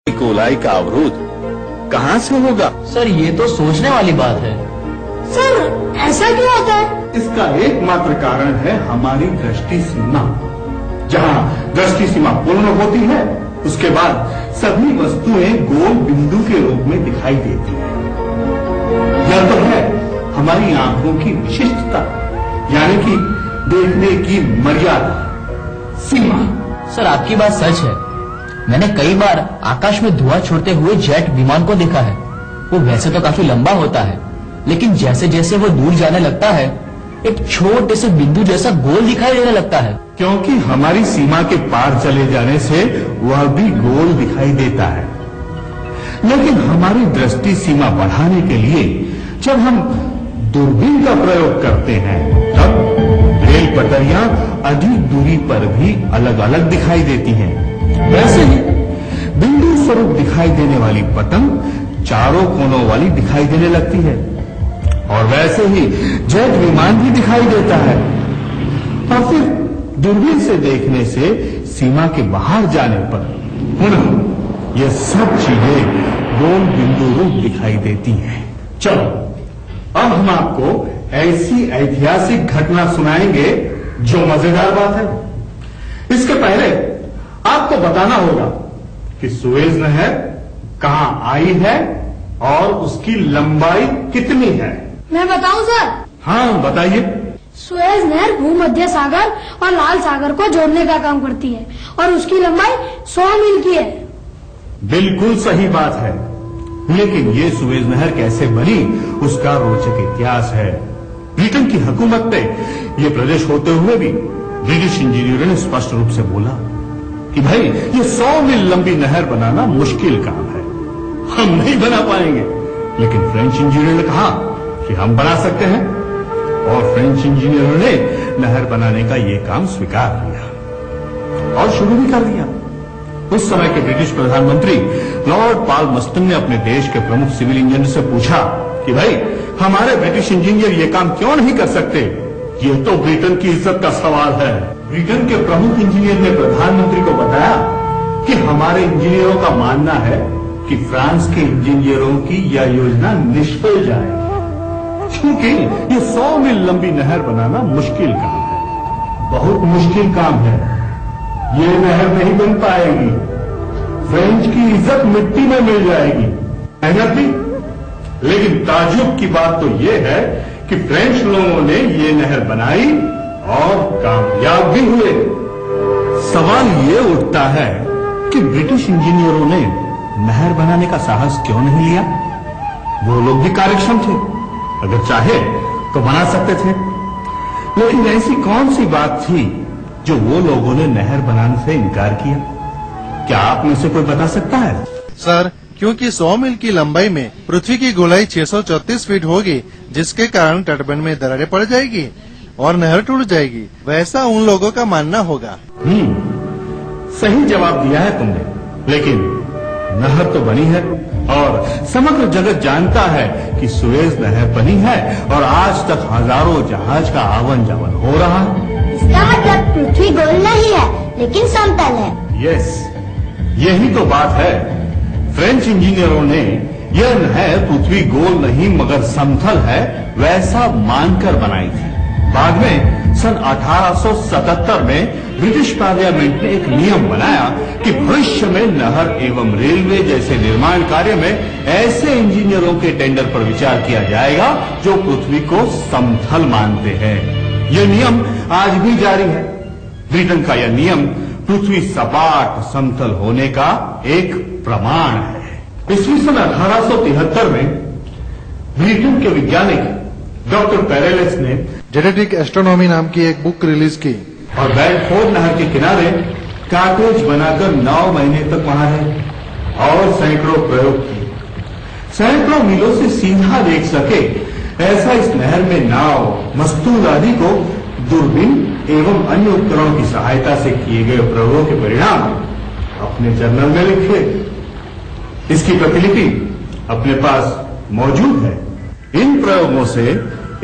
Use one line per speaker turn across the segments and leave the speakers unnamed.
गोलाई का अवरोध कहाँ से होगा?
सर ये तो सोचने वाली बात है।
सर ऐसा क्यों होता है?
इसका एकमात्र कारण है हमारी दृष्टि सीमा। जहाँ दृष्टि सीमा पूर्ण होती है उसके बाद सभी वस्तुएं गोल बिंदु के रूप में दिखाई देती हैं। यह तो है हमारी आंखों की विशिष्टता, यानी कि देखने की मर्यादा, सीमा।
सर आपकी बात सच है। मैंने कई बार आकाश में धुआं छोड़ते हुए जेट विमान को देखा है। वो वैसे तो काफी लंबा होता है, लेकिन जैसे जैसे वो दूर जाने लगता है एक छोटे से बिंदु जैसा गोल दिखाई देने लगता है।
क्योंकि हमारी सीमा के पार चले जाने से वह भी गोल दिखाई देता है। लेकिन हमारी दृष्टि सीमा बढ़ाने के लिए जब हम दूरबीन का प्रयोग करते हैं तब रेल पटरियां अधिक दूरी पर भी अलग अलग दिखाई देती हैं। वैसे ही बिंदु स्वरूप दिखाई देने वाली पतंग चारों कोनों वाली दिखाई देने लगती है, और वैसे ही जेट विमान भी दिखाई देता है। और फिर दूरबीन से देखने से सीमा के बाहर जाने पर पुनः ये सब चीजें गोल बिंदु रूप दिखाई देती हैं। चलो अब हम आपको ऐसी ऐतिहासिक घटना सुनाएंगे जो मजेदार बात है। इसके पहले आपको बताना होगा कि सुएज नहर कहां आई है और उसकी लंबाई कितनी है।
मैं बताऊं सर?
हाँ बताइए।
सुएज नहर भूमध्य सागर और लाल सागर को जोड़ने का काम करती है और उसकी लंबाई 100 मील की है।
बिल्कुल सही बात है, लेकिन ये सुएज नहर कैसे बनी उसका रोचक इतिहास है। ब्रिटेन की हुकूमत ने ये प्रदेश होते हुए भी ब्रिटिश इंजीनियरों ने स्पष्ट रूप से बोला कि भाई ये 100 मील लंबी नहर बनाना मुश्किल काम है, हम नहीं बना पाएंगे। लेकिन फ्रेंच इंजीनियर ने कहा कि हम बना सकते हैं, और फ्रेंच इंजीनियरों ने नहर बनाने का ये काम स्वीकार किया और शुरू भी कर दिया। उस समय के ब्रिटिश प्रधानमंत्री लॉर्ड पाल्मस्टन ने अपने देश के प्रमुख सिविल इंजीनियर से पूछा कि भाई हमारे ब्रिटिश इंजीनियर ये काम क्यों नहीं कर सकते, ये तो ब्रिटेन की इज्जत का सवाल है। ब्रिटेन के प्रमुख इंजीनियर ने प्रधानमंत्री को बताया कि हमारे इंजीनियरों का मानना है कि फ्रांस के इंजीनियरों की यह योजना निष्फल जाएगी, क्योंकि ये 100 मील लंबी नहर बनाना मुश्किल काम है, बहुत मुश्किल काम है। ये नहर नहीं बन पाएगी, फ्रेंच की इज्जत मिट्टी में मिल जाएगी, मेहनत भी। लेकिन ताज्जुब की बात तो ये है कि फ्रेंच लोगों ने ये नहर बनाई और कामयाब भी हुए। सवाल ये उठता है कि ब्रिटिश इंजीनियरों ने नहर बनाने का साहस क्यों नहीं लिया? वो लोग भी कार्यक्षम थे, अगर चाहे तो बना सकते थे। लेकिन ऐसी कौन सी बात थी जो वो लोगों ने नहर बनाने से इनकार किया? क्या आप में से कोई बता सकता है?
सर, क्योंकि 100 मील की लंबाई में पृथ्वी की गोलाई 634 फीट होगी, जिसके कारण तटबंध में दरारें पड़ जाएगी और नहर टूट जाएगी, वैसा उन लोगों का मानना होगा।
सही जवाब दिया है तुमने, लेकिन नहर तो बनी है और समग्र जगत जानता है कि सुएज नहर बनी है और आज तक हजारों जहाज का आवन जावन हो रहा है।
इसका मतलब पृथ्वी गोल नहीं है लेकिन समतल है।
यस, यही तो बात है। फ्रेंच इंजीनियरों ने यह नहर पृथ्वी गोल नहीं मगर समतल है वैसा मानकर बनाई थी। बाद में सन 1877 में ब्रिटिश पार्लियामेंट ने एक नियम बनाया कि भविष्य में नहर एवं रेलवे जैसे निर्माण कार्य में ऐसे इंजीनियरों के टेंडर पर विचार किया जाएगा जो पृथ्वी को समतल मानते हैं। यह नियम आज भी जारी है। ब्रिटेन का यह नियम पृथ्वी सपाट समतल होने का एक प्रमाण है। ईस्वी सन 1873 में ब्रिटेन के वैज्ञानिक डॉक्टर पैरेलेस ने
जेनेटिक एस्ट्रोनॉमी नाम की एक बुक रिलीज की
और बेडफोर्ड नहर के किनारे कार्टेज बनाकर 9 महीने तक वहां रहे और सैकड़ों प्रयोग किए। सैकड़ों मीलों से सीधा देख सके ऐसा इस नहर में नाव, मस्तूल आदि को दूरबीन एवं अन्य उपकरणों की सहायता से किए गए प्रयोगों के परिणाम अपने जर्नल में लिखे। इसकी प्रतिलिपि अपने पास मौजूद है। इन प्रयोगों से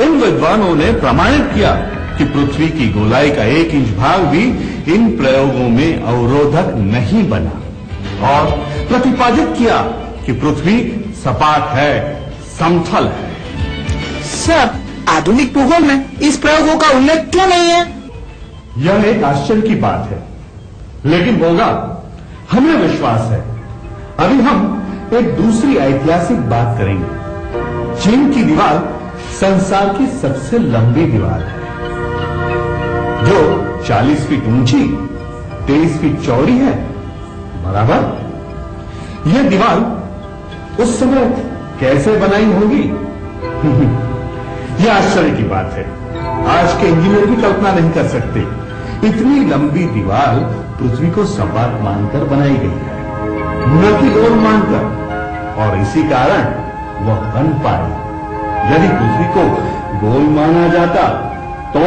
इन विद्वानों ने प्रमाणित किया कि पृथ्वी की गोलाई का 1 इंच भाग भी इन प्रयोगों में अवरोधक नहीं बना। और प्रतिपादित किया कि पृथ्वी सपाट है, समतल है।
सर, आधुनिक भूगोल में इस प्रयोगों का उल्लेख क्यों नहीं है?
यह एक आश्चर्य की बात है, लेकिन होगा, हमें विश्वास है। अभी हम एक दूसरी ऐतिहासिक बात करेंगे। चीन की दीवार संसार की सबसे लंबी दीवार है, जो 40 फीट ऊंची, 23 फीट चौड़ी है, बराबर। यह दीवार उस समय कैसे बनाई होगी? यह आश्चर्य की बात है। आज के इंजीनियर भी कल्पना नहीं कर सकते। इतनी लंबी दीवार पृथ्वी को सपाट मानकर बनाई गई है, न कि गोल मानकर, और इसी कारण वह बन पाई। यदि पृथ्वी को गोल माना जाता तो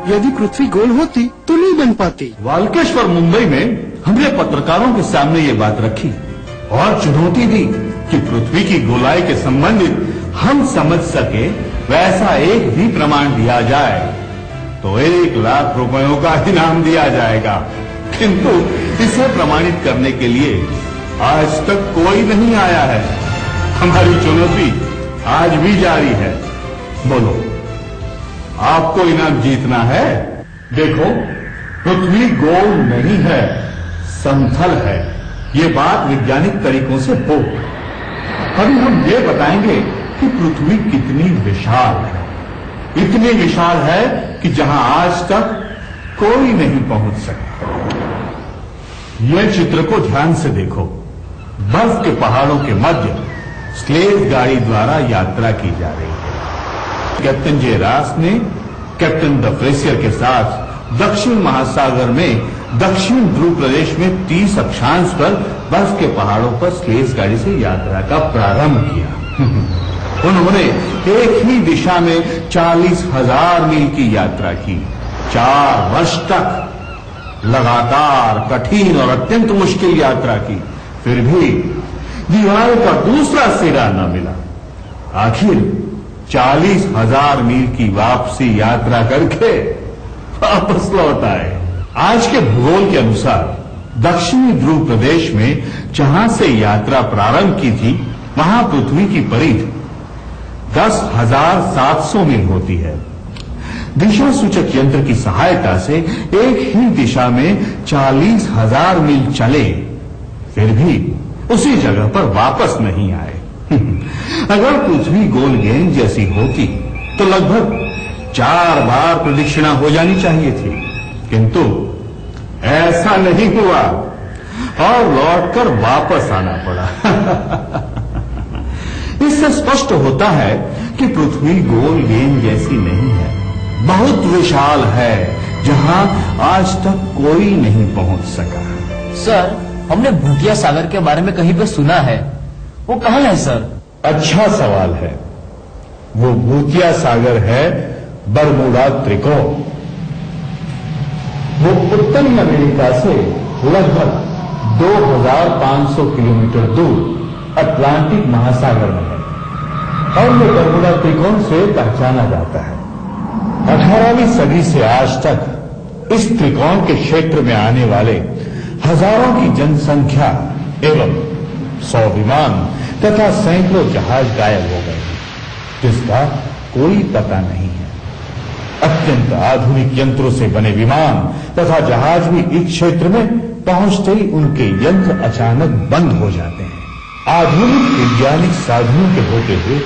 यदि पृथ्वी गोल होती तो नहीं बन पाती।
वाल्केश्वर मुंबई में हमने पत्रकारों के सामने ये बात रखी और चुनौती दी कि पृथ्वी की गोलाई के संबंधित हम समझ सके वैसा एक भी प्रमाण दिया जाए तो 1 लाख रुपयों का इनाम दिया जाएगा। किंतु इसे प्रमाणित करने के लिए आज तक कोई नहीं आया है। हमारी चुनौती आज भी जारी है। बोलो, आपको इनाम जीतना है? देखो, पृथ्वी गोल नहीं है, समतल है। ये बात वैज्ञानिक तरीकों से हो। अभी हम ये बताएंगे कि पृथ्वी कितनी विशाल है। इतनी विशाल है कि जहां आज तक कोई नहीं पहुंच सकता। यह चित्र को ध्यान से देखो। बर्फ के पहाड़ों के मध्य स्लेज गाड़ी द्वारा यात्रा की जा रही है। कैप्टन जे रास ने कैप्टन द फ्रेसियर के साथ दक्षिण महासागर में दक्षिण ध्रुव प्रदेश में 30 अक्षांश पर बर्फ के पहाड़ों पर स्लेज गाड़ी से यात्रा का प्रारंभ किया। उन्होंने एक ही दिशा में 40,000 मील की यात्रा की। 4 वर्ष तक लगातार कठिन और अत्यंत मुश्किल यात्रा की, फिर भी दीवार का दूसरा सिरा न मिला। आखिर 40,000 मील की वापसी यात्रा करके वापस लौट आए। आज के भूगोल के अनुसार दक्षिणी ध्रुव प्रदेश में जहां से यात्रा प्रारंभ की थी, वहां पृथ्वी की परिधि 10,700 मील होती है। दिशा सूचक यंत्र की सहायता से एक ही दिशा में 40,000 मील चले, फिर भी उसी जगह पर वापस नहीं आए। अगर पृथ्वी गोल गेंद जैसी होती तो लगभग 4 बार प्रदक्षिणा हो जानी चाहिए थी, किंतु ऐसा नहीं हुआ और लौटकर वापस आना पड़ा। इससे स्पष्ट होता है कि पृथ्वी गोल गेंद जैसी नहीं है, बहुत विशाल है, जहां आज तक कोई नहीं पहुंच सका।
सर, हमने भूतिया सागर के बारे में कहीं पे सुना है, वो कहाँ है सर?
अच्छा सवाल है। वो भूतिया सागर है बरमूडा त्रिकोण। वो उत्तरी अमेरिका से लगभग 2,500 किलोमीटर दूर अटलांटिक महासागर में है और ये बरमूडा त्रिकोण से पहचाना जाता है। 18वीं सदी से आज तक इस त्रिकोण के क्षेत्र में आने वाले हजारों की जनसंख्या एवं 100 विमान तथा सैकड़ों जहाज गायब हो गए, जिसका कोई पता नहीं है। अत्यंत आधुनिक यंत्रों से बने विमान तथा जहाज भी इस क्षेत्र में पहुंचते ही उनके यंत्र अचानक बंद हो जाते हैं। आधुनिक वैज्ञानिक साधनों के होते हुए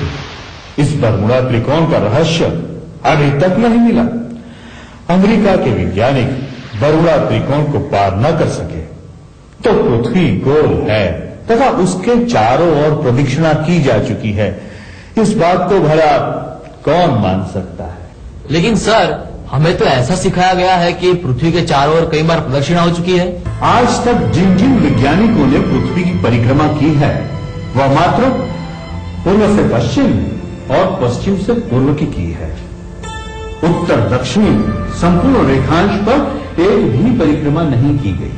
इस बरमूडा त्रिकोण का रहस्य अभी तक नहीं मिला। अमेरिका के वैज्ञानिक बरमूडा त्रिकोण को पार न कर सके तो पृथ्वी गोल है तथा उसके चारों ओर प्रदक्षिणा की जा चुकी है। इस बात को भला कौन मान सकता है?
लेकिन सर, हमें तो ऐसा सिखाया गया है कि पृथ्वी के चारों ओर कई बार प्रदक्षिणा हो चुकी है।
आज तक जिन जिन वैज्ञानिकों ने पृथ्वी की परिक्रमा की है, वह मात्र पूर्व से पश्चिम और पश्चिम से पूर्व की है। उत्तर दक्षिण संपूर्ण रेखांश पर एक भी परिक्रमा नहीं की गई,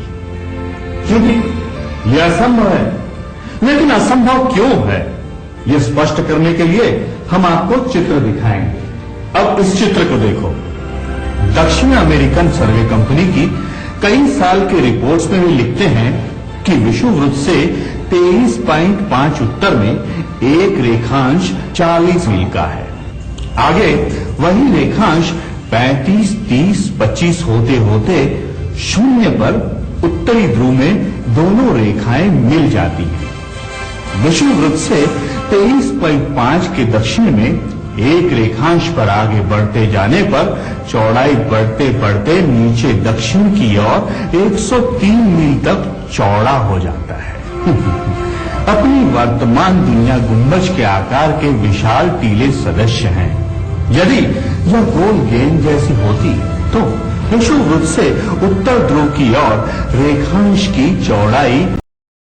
क्योंकि यह असंभव है। लेकिन असंभव क्यों है, यह स्पष्ट करने के लिए हम आपको चित्र दिखाएंगे। अब इस चित्र को देखो। दक्षिण अमेरिकन सर्वे कंपनी की कई साल की रिपोर्ट्स में वे लिखते हैं कि विषुववृत्त से 23.5 उत्तर में एक रेखांश 40 मील का है। आगे वही रेखांश 35, 30, 25 होते होते शून्य पर उत्तरी ध्रुव में दोनों रेखाएं मिल जाती हैं। विषुववृत्त से 23.5 के दक्षिण में एक रेखांश पर आगे बढ़ते जाने पर चौड़ाई बढ़ते बढ़ते नीचे दक्षिण की ओर 103 मील तक चौड़ा हो जाता है। अपनी वर्तमान दुनिया गुंबज के आकार के विशाल टीले सदस्य हैं। यदि यह गोल गेंद जैसी होती तो विषुववृत्त से उत्तर ध्रुव की ओर रेखांश की चौड़ाई